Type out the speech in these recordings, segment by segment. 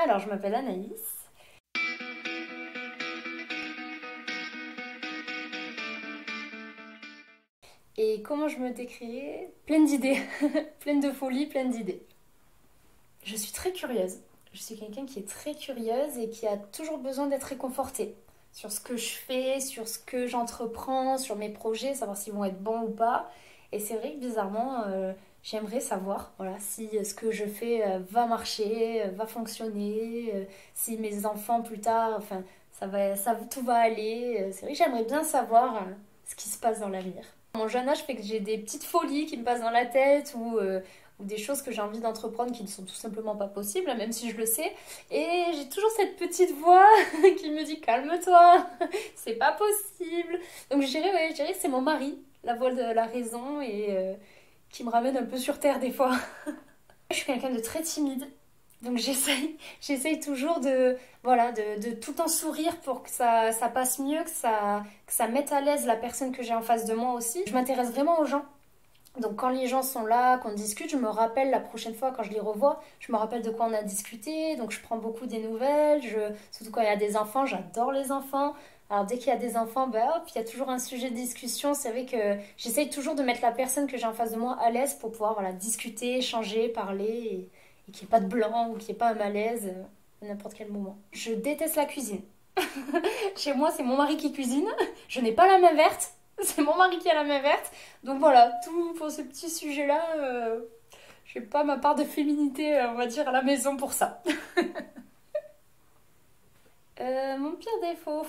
Alors, je m'appelle Anaïs. Et comment je me décrirais? Pleine d'idées, pleine de folie, pleine d'idées. Je suis très curieuse. Je suis quelqu'un qui est très curieuse et qui a toujours besoin d'être réconfortée sur ce que je fais, sur ce que j'entreprends, sur mes projets, savoir s'ils vont être bons ou pas. Et c'est vrai que bizarrement, j'aimerais savoir voilà, si ce que je fais va marcher, va fonctionner, si mes enfants plus tard, enfin, tout va aller. C'est vrai que j'aimerais bien savoir ce qui se passe dans l'avenir. Mon jeune âge fait que j'ai des petites folies qui me passent dans la tête ou des choses que j'ai envie d'entreprendre qui ne sont tout simplement pas possibles, même si je le sais. Et j'ai toujours cette petite voix qui me dit calme-toi, c'est pas possible. Donc je dirais que c'est mon mari, la voix de la raison et qui me ramène un peu sur terre des fois. Je suis quelqu'un de très timide. Donc j'essaye toujours de tout le temps sourire pour que ça passe mieux, que ça mette à l'aise la personne que j'ai en face de moi aussi. Je m'intéresse vraiment aux gens. Donc quand les gens sont là, qu'on discute, je me rappelle la prochaine fois quand je les revois, je me rappelle de quoi on a discuté, donc je prends beaucoup des nouvelles, surtout quand il y a des enfants, j'adore les enfants. Alors dès qu'il y a des enfants, bah hop, il y a toujours un sujet de discussion. C'est vrai que j'essaye toujours de mettre la personne que j'ai en face de moi à l'aise pour pouvoir voilà, discuter, échanger, parler et qu'il n'y ait pas de blanc ou qu'il n'y ait pas un malaise à n'importe quel moment. Je déteste la cuisine. Chez moi, c'est mon mari qui cuisine. Je n'ai pas la main verte. C'est mon mari qui a la main verte. Donc voilà, tout pour ce petit sujet-là. Je n'ai pas ma part de féminité, on va dire, à la maison pour ça. Mon pire défaut,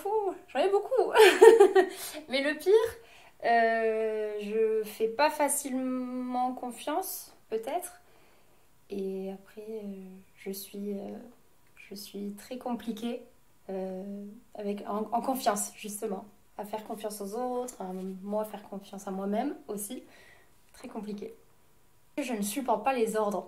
j'en ai beaucoup. Mais le pire, je fais pas facilement confiance, peut-être. Et après, je suis très compliquée en confiance, justement. À faire confiance aux autres, à moi faire confiance à moi-même aussi. Très compliqué. Je ne supporte pas les ordres.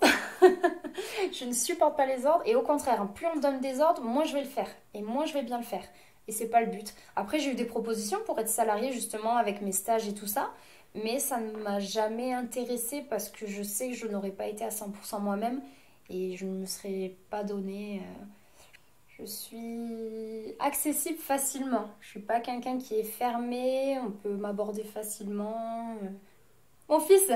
Je ne supporte pas les ordres et au contraire, plus on me donne des ordres, moins je vais le faire. Et moins je vais bien le faire. Et c'est pas le but. Après, j'ai eu des propositions pour être salariée justement avec mes stages et tout ça. Mais ça ne m'a jamais intéressée parce que je sais que je n'aurais pas été à 100% moi-même et je ne me serais pas donné. Je suis accessible facilement. Je suis pas quelqu'un qui est fermé. On peut m'aborder facilement. Mon fils,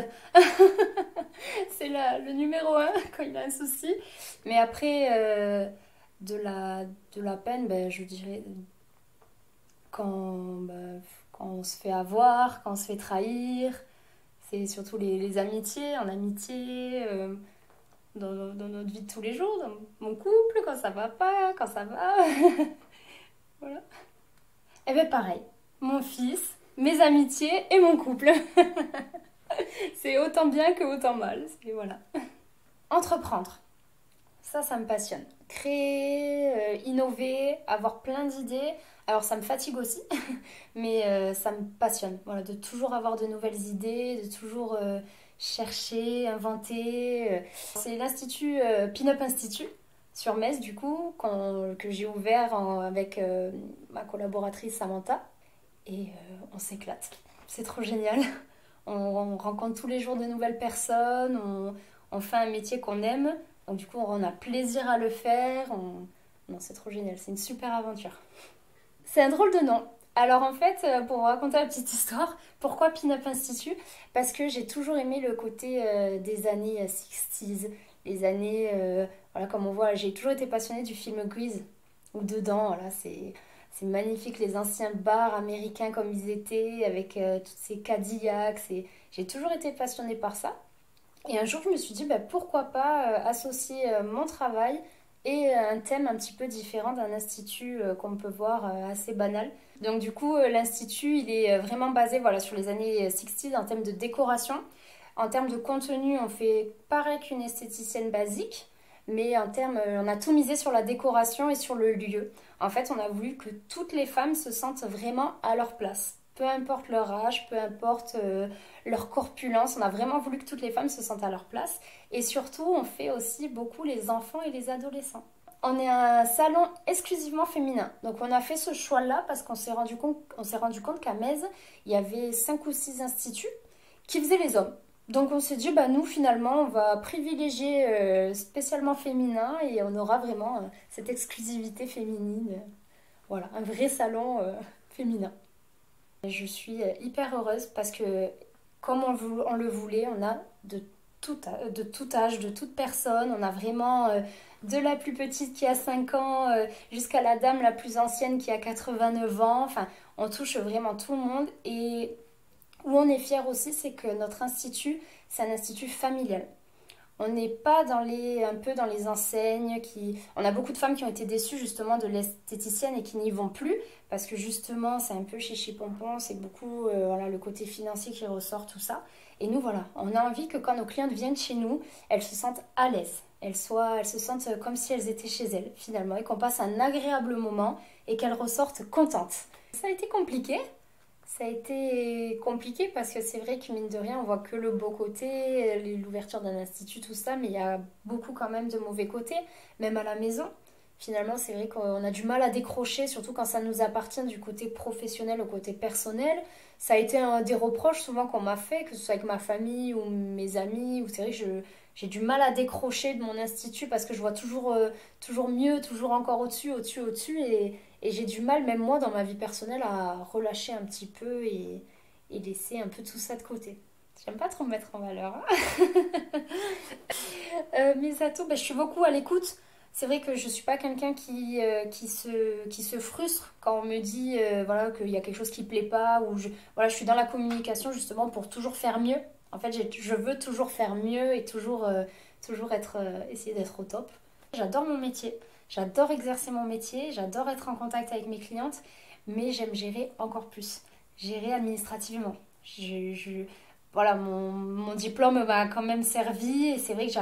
c'est le numéro un quand il a un souci. Mais après, de la peine, ben, je dirais quand on se fait avoir, quand on se fait trahir. C'est surtout les amitiés, en amitié, dans notre vie de tous les jours, dans mon couple, quand ça va pas, quand ça va. Voilà. Et bien pareil, mon fils, mes amitiés et mon couple. C'est autant bien que autant mal. Voilà. Entreprendre. Ça me passionne. Créer, innover, avoir plein d'idées. Alors ça me fatigue aussi, mais ça me passionne. Voilà, de toujours avoir de nouvelles idées, de toujours chercher, inventer. C'est l'Institut Pin-Up Institute sur Metz, du coup, que j'ai ouvert avec ma collaboratrice Samantha. Et on s'éclate. C'est trop génial. On rencontre tous les jours de nouvelles personnes, on fait un métier qu'on aime, donc du coup on a plaisir à le faire. Non, c'est trop génial, c'est une super aventure. C'est un drôle de nom. Alors en fait, pour vous raconter la petite histoire, pourquoi Pin-Up Institute? Parce que j'ai toujours aimé le côté des années 60s, les années, voilà, comme on voit, j'ai toujours été passionnée du film Grease, où dedans, voilà, c'est magnifique, les anciens bars américains comme ils étaient, avec toutes ces Cadillacs. J'ai toujours été passionnée par ça. Et un jour, je me suis dit, bah, pourquoi pas associer mon travail et un thème un petit peu différent d'un institut qu'on peut voir assez banal. Donc du coup, l'institut, il est vraiment basé voilà, sur les années 60 en termes de décoration. En termes de contenu, on fait pareil qu'une esthéticienne basique, mais en termes, on a tout misé sur la décoration et sur le lieu. En fait, on a voulu que toutes les femmes se sentent vraiment à leur place. Peu importe leur âge, peu importe leur corpulence, on a vraiment voulu que toutes les femmes se sentent à leur place. Et surtout, on fait aussi beaucoup les enfants et les adolescents. On est un salon exclusivement féminin. Donc on a fait ce choix-là parce qu'on s'est rendu compte qu'à Metz, il y avait 5 ou 6 instituts qui faisaient les hommes. Donc on s'est dit, bah nous finalement, on va privilégier spécialement féminin et on aura vraiment cette exclusivité féminine. Voilà, un vrai salon féminin. Je suis hyper heureuse parce que comme on le voulait, on a de tout âge, de toute personne. On a vraiment de la plus petite qui a 5 ans jusqu'à la dame la plus ancienne qui a 89 ans. Enfin, on touche vraiment tout le monde. Et où on est fier aussi, c'est que notre institut, c'est un institut familial. On n'est pas un peu dans les enseignes qui... On a beaucoup de femmes qui ont été déçues justement de l'esthéticienne et qui n'y vont plus parce que justement c'est un peu chichi pompon, c'est beaucoup voilà, le côté financier qui ressort, tout ça. Et nous voilà, on a envie que quand nos clientes viennent chez nous, elles se sentent à l'aise. Elles se sentent comme si elles étaient chez elles finalement et qu'on passe un agréable moment et qu'elles ressortent contentes. Ça a été compliqué, ça a été compliqué parce que c'est vrai que mine de rien, on voit que le beau côté, l'ouverture d'un institut, tout ça, mais il y a beaucoup quand même de mauvais côtés, même à la maison. Finalement, c'est vrai qu'on a du mal à décrocher, surtout quand ça nous appartient du côté professionnel au côté personnel. Ça a été un des reproches souvent qu'on m'a fait, que ce soit avec ma famille ou mes amis, ou c'est vrai que j'ai du mal à décrocher de mon institut parce que je vois toujours mieux, toujours encore au-dessus, au-dessus, au-dessus, et j'ai du mal, même moi, dans ma vie personnelle, à relâcher un petit peu et laisser un peu tout ça de côté. J'aime pas trop me mettre en valeur, hein. Mes atouts, ben, je suis beaucoup à l'écoute. C'est vrai que je suis pas quelqu'un qui se frustre quand on me dit voilà, qu'il y a quelque chose qui plaît pas. Voilà, je suis dans la communication justement pour toujours faire mieux. En fait, je veux toujours faire mieux et toujours essayer d'être au top. J'adore mon métier. J'adore exercer mon métier. J'adore être en contact avec mes clientes. Mais j'aime gérer encore plus. Gérer administrativement. Voilà, mon diplôme m'a quand même servi et c'est vrai que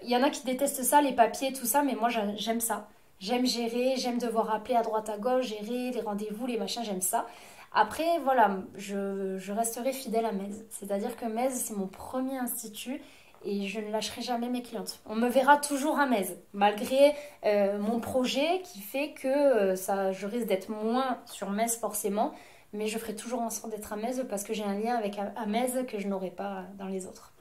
il y en a qui détestent ça, les papiers, tout ça, mais moi j'aime ça. J'aime gérer, j'aime devoir appeler à droite à gauche, gérer les rendez-vous, les machins, j'aime ça. Après, voilà, je resterai fidèle à Metz. C'est-à-dire que Metz, c'est mon premier institut et je ne lâcherai jamais mes clientes. On me verra toujours à Metz, malgré mon projet qui fait que je risque d'être moins sur Metz forcément, mais je ferai toujours en sorte d'être à Metz parce que j'ai un lien avec à Metz que je n'aurai pas dans les autres.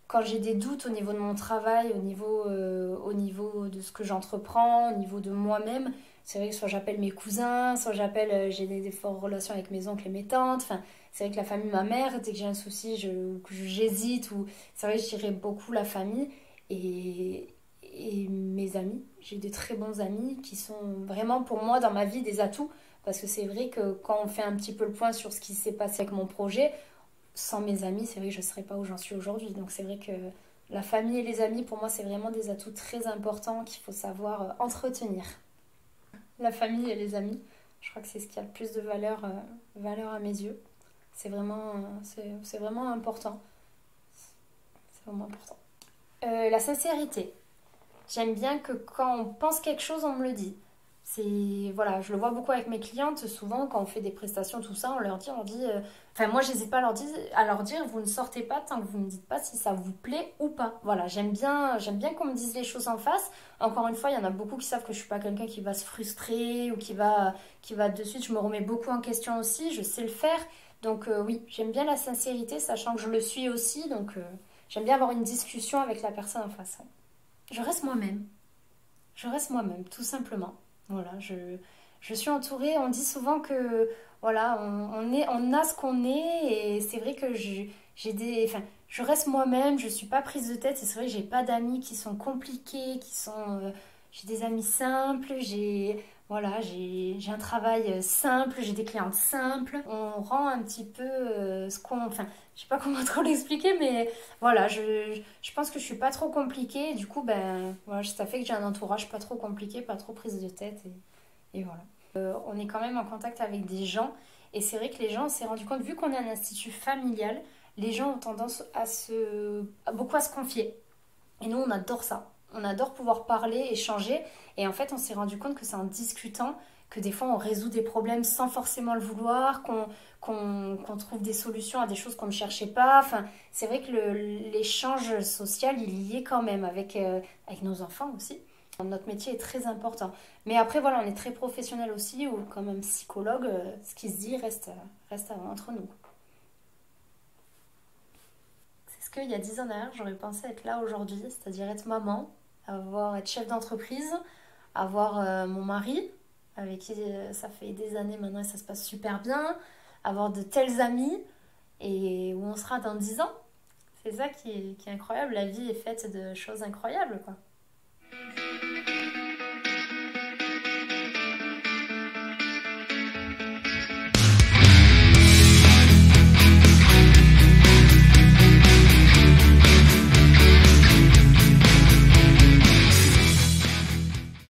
Quand j'ai des doutes au niveau de mon travail, au niveau de ce que j'entreprends, au niveau de moi-même, c'est vrai que soit j'appelle mes cousins, soit j'ai des fortes relations avec mes oncles et mes tantes. Enfin, c'est vrai que la famille, ma mère, dès que j'ai un souci, j'hésite. Ou c'est vrai que je dirais beaucoup la famille et mes amis. J'ai de très bons amis qui sont vraiment pour moi dans ma vie des atouts. Parce que c'est vrai que quand on fait un petit peu le point sur ce qui s'est passé avec mon projet, sans mes amis, c'est vrai que je ne serais pas où j'en suis aujourd'hui. Donc c'est vrai que la famille et les amis, pour moi, c'est vraiment des atouts très importants qu'il faut savoir entretenir. La famille et les amis, je crois que c'est ce qui a le plus de valeur à mes yeux. C'est vraiment important. C'est vraiment important. La sincérité. J'aime bien que quand on pense quelque chose, on me le dit. Voilà, je le vois beaucoup avec mes clientes, souvent quand on fait des prestations, tout ça, on leur dit, enfin moi j'hésite pas à leur dire, vous ne sortez pas tant que vous ne me dites pas si ça vous plaît ou pas. Voilà, j'aime bien qu'on me dise les choses en face. Encore une fois, il y en a beaucoup qui savent que je suis pas quelqu'un qui va se frustrer ou qui va de suite, je me remets beaucoup en question aussi, je sais le faire. Donc oui, j'aime bien la sincérité, sachant que je le suis aussi, donc j'aime bien avoir une discussion avec la personne en face. Je reste moi-même. Je reste moi-même, tout simplement. Voilà, je suis entourée. On dit souvent que voilà, on a ce qu'on est, et c'est vrai que enfin, je reste moi-même. Je suis pas prise de tête. Et c'est vrai que j'ai pas d'amis qui sont compliqués, j'ai des amis simples. Voilà, j'ai un travail simple. J'ai des clientes simples. On rend un petit peu enfin, je sais pas comment trop l'expliquer, mais voilà, je pense que je suis pas trop compliquée. Et du coup, ben, voilà, ça fait que j'ai un entourage pas trop compliqué, pas trop prise de tête. Et voilà. On est quand même en contact avec des gens. Et c'est vrai que les gens, on s'est rendu compte, vu qu'on est un institut familial, les gens ont tendance beaucoup à se confier. Et nous, on adore ça. On adore pouvoir parler, échanger. Et en fait, on s'est rendu compte que c'est en discutant que des fois, on résout des problèmes sans forcément le vouloir, qu'on trouve des solutions à des choses qu'on ne cherchait pas. Enfin, c'est vrai que l'échange social, il y est quand même avec nos enfants aussi. Notre métier est très important. Mais après, voilà, on est très professionnel aussi, ou quand même psychologue, ce qui se dit reste entre nous. qu'il y a 10 ans derrière, j'aurais pensé être là aujourd'hui, c'est-à-dire être maman, être chef d'entreprise, avoir mon mari, avec qui ça fait des années maintenant et ça se passe super bien, avoir de tels amis, et où on sera dans 10 ans. C'est ça qui est incroyable, la vie est faite de choses incroyables, quoi.